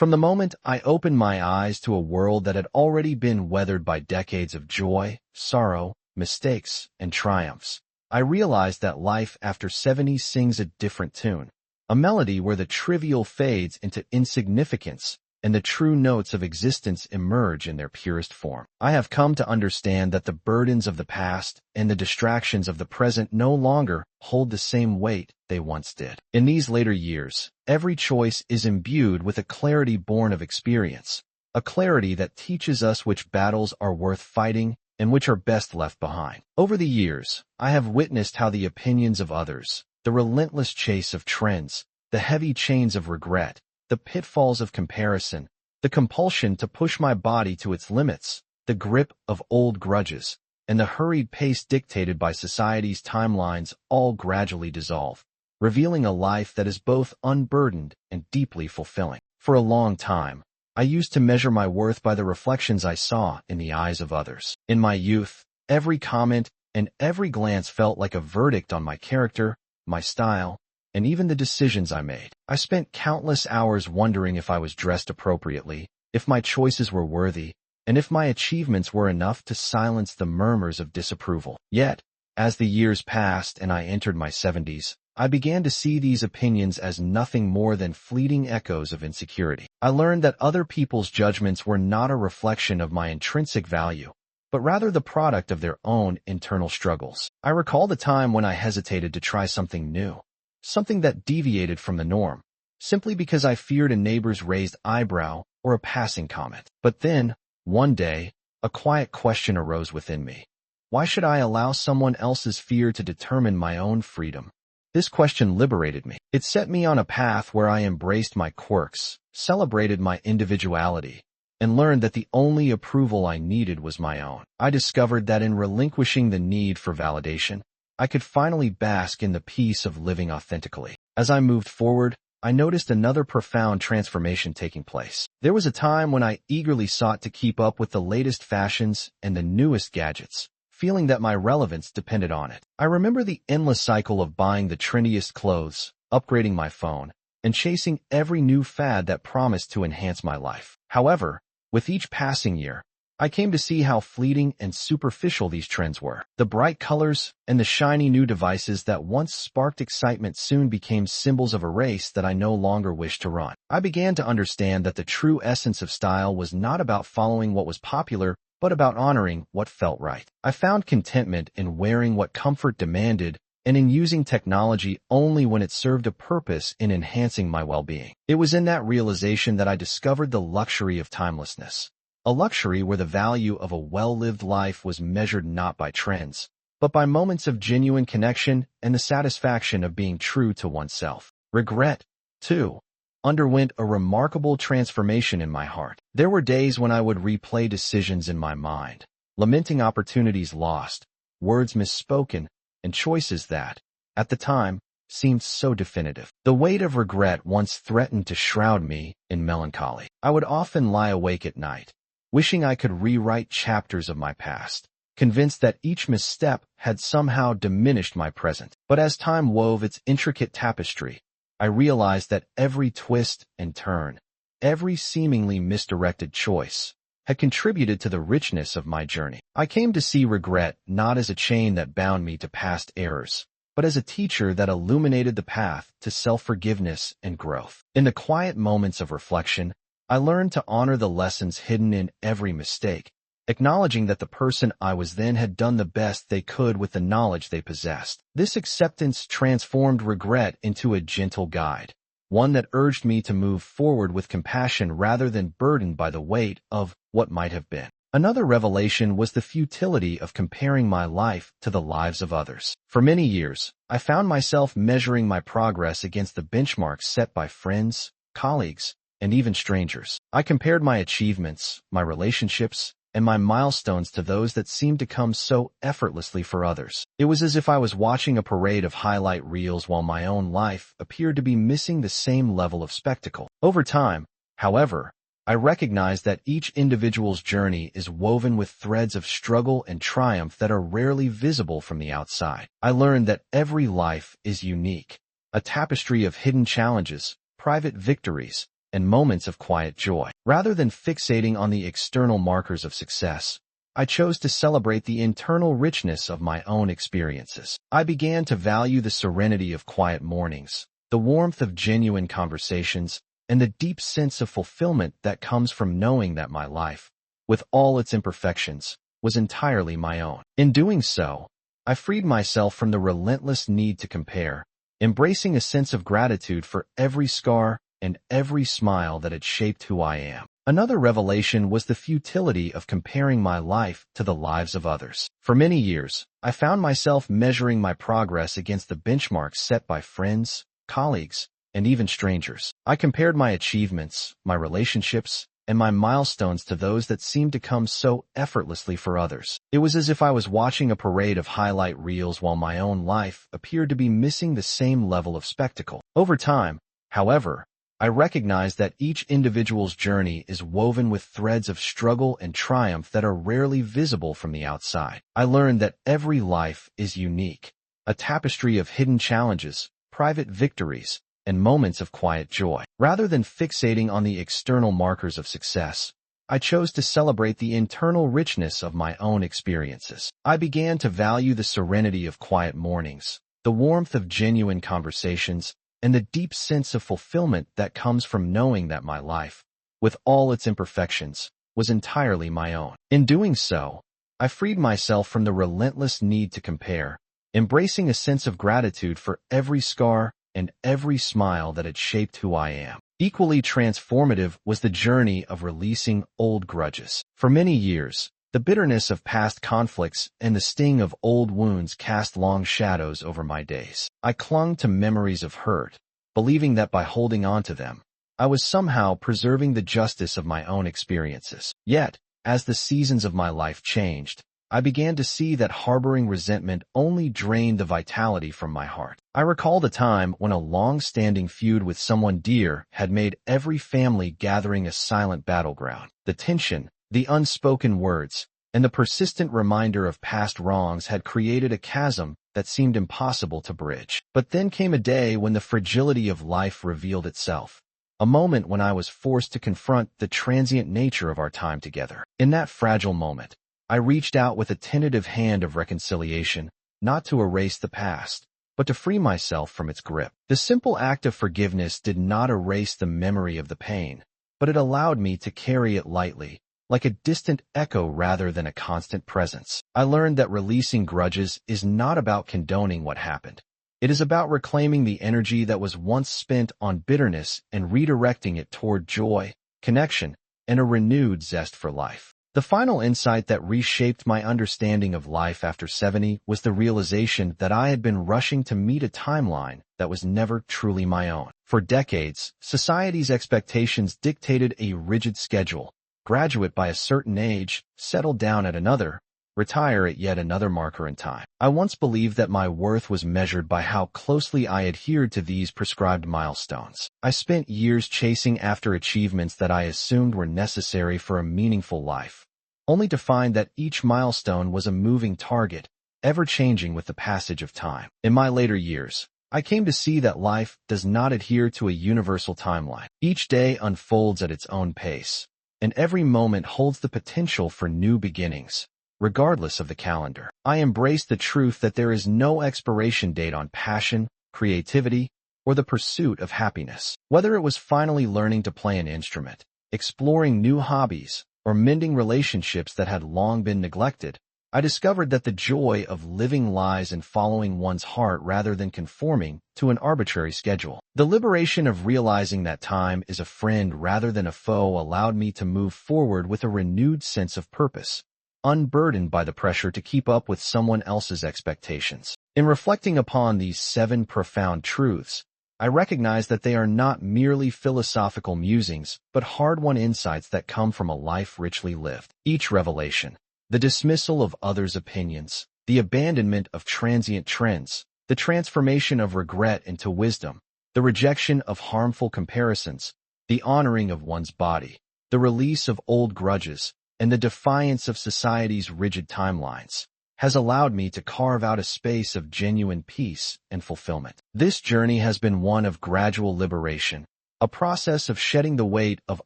From the moment I opened my eyes to a world that had already been weathered by decades of joy, sorrow, mistakes, and triumphs, I realized that life after 70 sings a different tune, a melody where the trivial fades into insignificance and the true notes of existence emerge in their purest form. I have come to understand that the burdens of the past and the distractions of the present no longer hold the same weight they once did. In these later years, every choice is imbued with a clarity born of experience, a clarity that teaches us which battles are worth fighting and which are best left behind. Over the years, I have witnessed how the opinions of others, the relentless chase of trends, the heavy chains of regret, the pitfalls of comparison, the compulsion to push my body to its limits, the grip of old grudges, and the hurried pace dictated by society's timelines all gradually dissolve, revealing a life that is both unburdened and deeply fulfilling. For a long time, I used to measure my worth by the reflections I saw in the eyes of others. In my youth, every comment and every glance felt like a verdict on my character, my style, and even the decisions I made. I spent countless hours wondering if I was dressed appropriately, if my choices were worthy, and if my achievements were enough to silence the murmurs of disapproval. Yet, as the years passed and I entered my 70s, I began to see these opinions as nothing more than fleeting echoes of insecurity. I learned that other people's judgments were not a reflection of my intrinsic value, but rather the product of their own internal struggles. I recall the time when I hesitated to try something new, something that deviated from the norm, simply because I feared a neighbor's raised eyebrow or a passing comment. But then, one day, a quiet question arose within me. Why should I allow someone else's fear to determine my own freedom? This question liberated me. It set me on a path where I embraced my quirks, celebrated my individuality, and learned that the only approval I needed was my own. I discovered that in relinquishing the need for validation, I could finally bask in the peace of living authentically. As I moved forward, I noticed another profound transformation taking place. There was a time when I eagerly sought to keep up with the latest fashions and the newest gadgets, feeling that my relevance depended on it. I remember the endless cycle of buying the trendiest clothes, upgrading my phone, and chasing every new fad that promised to enhance my life. However, with each passing year, I came to see how fleeting and superficial these trends were. The bright colors and the shiny new devices that once sparked excitement soon became symbols of a race that I no longer wished to run. I began to understand that the true essence of style was not about following what was popular, but about honoring what felt right. I found contentment in wearing what comfort demanded and in using technology only when it served a purpose in enhancing my well-being. It was in that realization that I discovered the luxury of timelessness. A luxury where the value of a well-lived life was measured not by trends, but by moments of genuine connection and the satisfaction of being true to oneself. Regret, too, underwent a remarkable transformation in my heart. There were days when I would replay decisions in my mind, lamenting opportunities lost, words misspoken, and choices that, at the time, seemed so definitive. The weight of regret once threatened to shroud me in melancholy. I would often lie awake at night, wishing I could rewrite chapters of my past, convinced that each misstep had somehow diminished my present. But as time wove its intricate tapestry, I realized that every twist and turn, every seemingly misdirected choice, had contributed to the richness of my journey. I came to see regret not as a chain that bound me to past errors, but as a teacher that illuminated the path to self-forgiveness and growth. In the quiet moments of reflection, I learned to honor the lessons hidden in every mistake, acknowledging that the person I was then had done the best they could with the knowledge they possessed. This acceptance transformed regret into a gentle guide, one that urged me to move forward with compassion rather than burdened by the weight of what might have been. Another revelation was the futility of comparing my life to the lives of others. For many years, I found myself measuring my progress against the benchmarks set by friends, colleagues, and even strangers. I compared my achievements, my relationships, and my milestones to those that seemed to come so effortlessly for others. It was as if I was watching a parade of highlight reels while my own life appeared to be missing the same level of spectacle. Over time, however, I recognized that each individual's journey is woven with threads of struggle and triumph that are rarely visible from the outside. I learned that every life is unique, a tapestry of hidden challenges, private victories, and moments of quiet joy. Rather than fixating on the external markers of success, I chose to celebrate the internal richness of my own experiences. I began to value the serenity of quiet mornings, the warmth of genuine conversations, and the deep sense of fulfillment that comes from knowing that my life, with all its imperfections, was entirely my own. In doing so, I freed myself from the relentless need to compare, embracing a sense of gratitude for every scar and every smile that had shaped who I am. Another revelation was the futility of comparing my life to the lives of others. For many years, I found myself measuring my progress against the benchmarks set by friends, colleagues, and even strangers. I compared my achievements, my relationships, and my milestones to those that seemed to come so effortlessly for others. It was as if I was watching a parade of highlight reels while my own life appeared to be missing the same level of spectacle. Over time, however, I recognized that each individual's journey is woven with threads of struggle and triumph that are rarely visible from the outside. I learned that every life is unique, a tapestry of hidden challenges, private victories, and moments of quiet joy. Rather than fixating on the external markers of success, I chose to celebrate the internal richness of my own experiences. I began to value the serenity of quiet mornings, the warmth of genuine conversations, and the deep sense of fulfillment that comes from knowing that my life, with all its imperfections, was entirely my own. In doing so, I freed myself from the relentless need to compare, embracing a sense of gratitude for every scar and every smile that had shaped who I am. Equally transformative was the journey of releasing old grudges. For many years, the bitterness of past conflicts and the sting of old wounds cast long shadows over my days. I clung to memories of hurt, believing that by holding on to them, I was somehow preserving the justice of my own experiences. Yet, as the seasons of my life changed, I began to see that harboring resentment only drained the vitality from my heart. I recalled a time when a long-standing feud with someone dear had made every family gathering a silent battleground. The tension, the unspoken words, and the persistent reminder of past wrongs had created a chasm that seemed impossible to bridge. But then came a day when the fragility of life revealed itself, a moment when I was forced to confront the transient nature of our time together. In that fragile moment, I reached out with a tentative hand of reconciliation, not to erase the past, but to free myself from its grip. The simple act of forgiveness did not erase the memory of the pain, but it allowed me to carry it lightly, like a distant echo rather than a constant presence. I learned that releasing grudges is not about condoning what happened. It is about reclaiming the energy that was once spent on bitterness and redirecting it toward joy, connection, and a renewed zest for life. The final insight that reshaped my understanding of life after 70 was the realization that I had been rushing to meet a timeline that was never truly my own. For decades, society's expectations dictated a rigid schedule: graduate by a certain age, settle down at another, retire at yet another marker in time. I once believed that my worth was measured by how closely I adhered to these prescribed milestones. I spent years chasing after achievements that I assumed were necessary for a meaningful life, only to find that each milestone was a moving target, ever-changing with the passage of time. In my later years, I came to see that life does not adhere to a universal timeline. Each day unfolds at its own pace, and every moment holds the potential for new beginnings, regardless of the calendar. I embrace the truth that there is no expiration date on passion, creativity, or the pursuit of happiness. Whether it was finally learning to play an instrument, exploring new hobbies, or mending relationships that had long been neglected, I discovered that the joy of living lies in following one's heart rather than conforming to an arbitrary schedule. The liberation of realizing that time is a friend rather than a foe allowed me to move forward with a renewed sense of purpose, unburdened by the pressure to keep up with someone else's expectations. In reflecting upon these 7 profound truths, I recognize that they are not merely philosophical musings, but hard-won insights that come from a life richly lived. Each revelation, the dismissal of others' opinions, the abandonment of transient trends, the transformation of regret into wisdom, the rejection of harmful comparisons, the honoring of one's body, the release of old grudges, and the defiance of society's rigid timelines, has allowed me to carve out a space of genuine peace and fulfillment. This journey has been one of gradual liberation, a process of shedding the weight of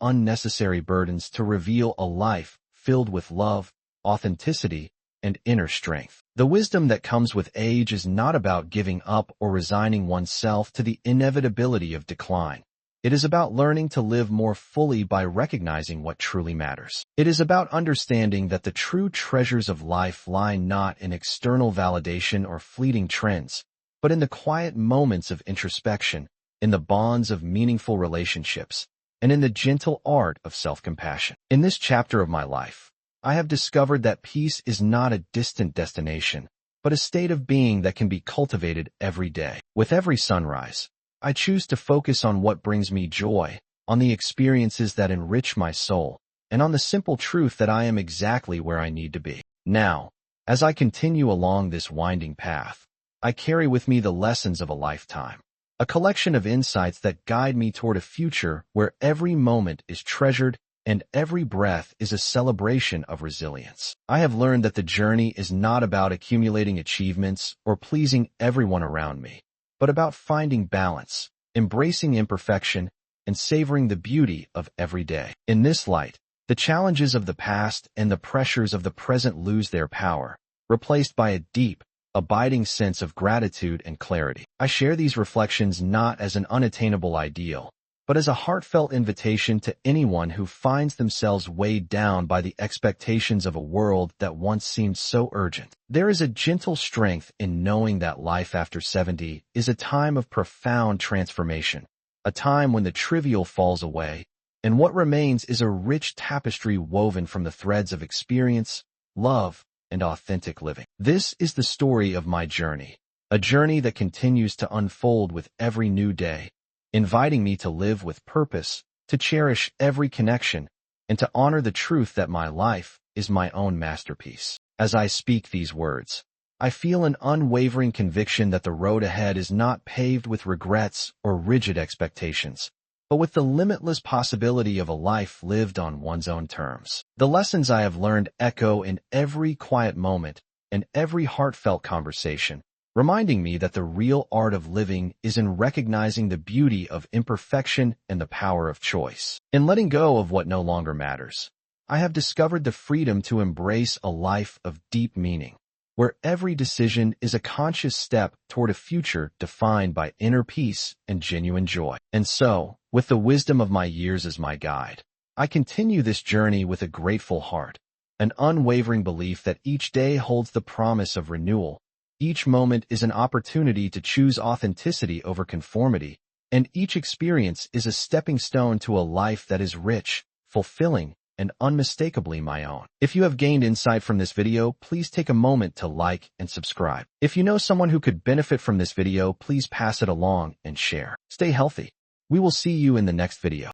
unnecessary burdens to reveal a life filled with love, authenticity, and inner strength. The wisdom that comes with age is not about giving up or resigning oneself to the inevitability of decline. It is about learning to live more fully by recognizing what truly matters. It is about understanding that the true treasures of life lie not in external validation or fleeting trends, but in the quiet moments of introspection, in the bonds of meaningful relationships, and in the gentle art of self-compassion. In this chapter of my life, I have discovered that peace is not a distant destination, but a state of being that can be cultivated every day. With every sunrise, I choose to focus on what brings me joy, on the experiences that enrich my soul, and on the simple truth that I am exactly where I need to be. Now, as I continue along this winding path, I carry with me the lessons of a lifetime, a collection of insights that guide me toward a future where every moment is treasured and every breath is a celebration of resilience. I have learned that the journey is not about accumulating achievements or pleasing everyone around me, but about finding balance, embracing imperfection, and savoring the beauty of every day. In this light, the challenges of the past and the pressures of the present lose their power, replaced by a deep, abiding sense of gratitude and clarity. I share these reflections not as an unattainable ideal, but as a heartfelt invitation to anyone who finds themselves weighed down by the expectations of a world that once seemed so urgent. There is a gentle strength in knowing that life after 70 is a time of profound transformation, a time when the trivial falls away, and what remains is a rich tapestry woven from the threads of experience, love, and authentic living. This is the story of my journey, a journey that continues to unfold with every new day, inviting me to live with purpose, to cherish every connection, and to honor the truth that my life is my own masterpiece. As I speak these words, I feel an unwavering conviction that the road ahead is not paved with regrets or rigid expectations, but with the limitless possibility of a life lived on one's own terms. The lessons I have learned echo in every quiet moment and every heartfelt conversation, reminding me that the real art of living is in recognizing the beauty of imperfection and the power of choice. In letting go of what no longer matters, I have discovered the freedom to embrace a life of deep meaning, where every decision is a conscious step toward a future defined by inner peace and genuine joy. And so, with the wisdom of my years as my guide, I continue this journey with a grateful heart, an unwavering belief that each day holds the promise of renewal. Each moment is an opportunity to choose authenticity over conformity, and each experience is a stepping stone to a life that is rich, fulfilling, and unmistakably my own. If you have gained insight from this video, please take a moment to like and subscribe. If you know someone who could benefit from this video, please pass it along and share. Stay healthy. We will see you in the next video.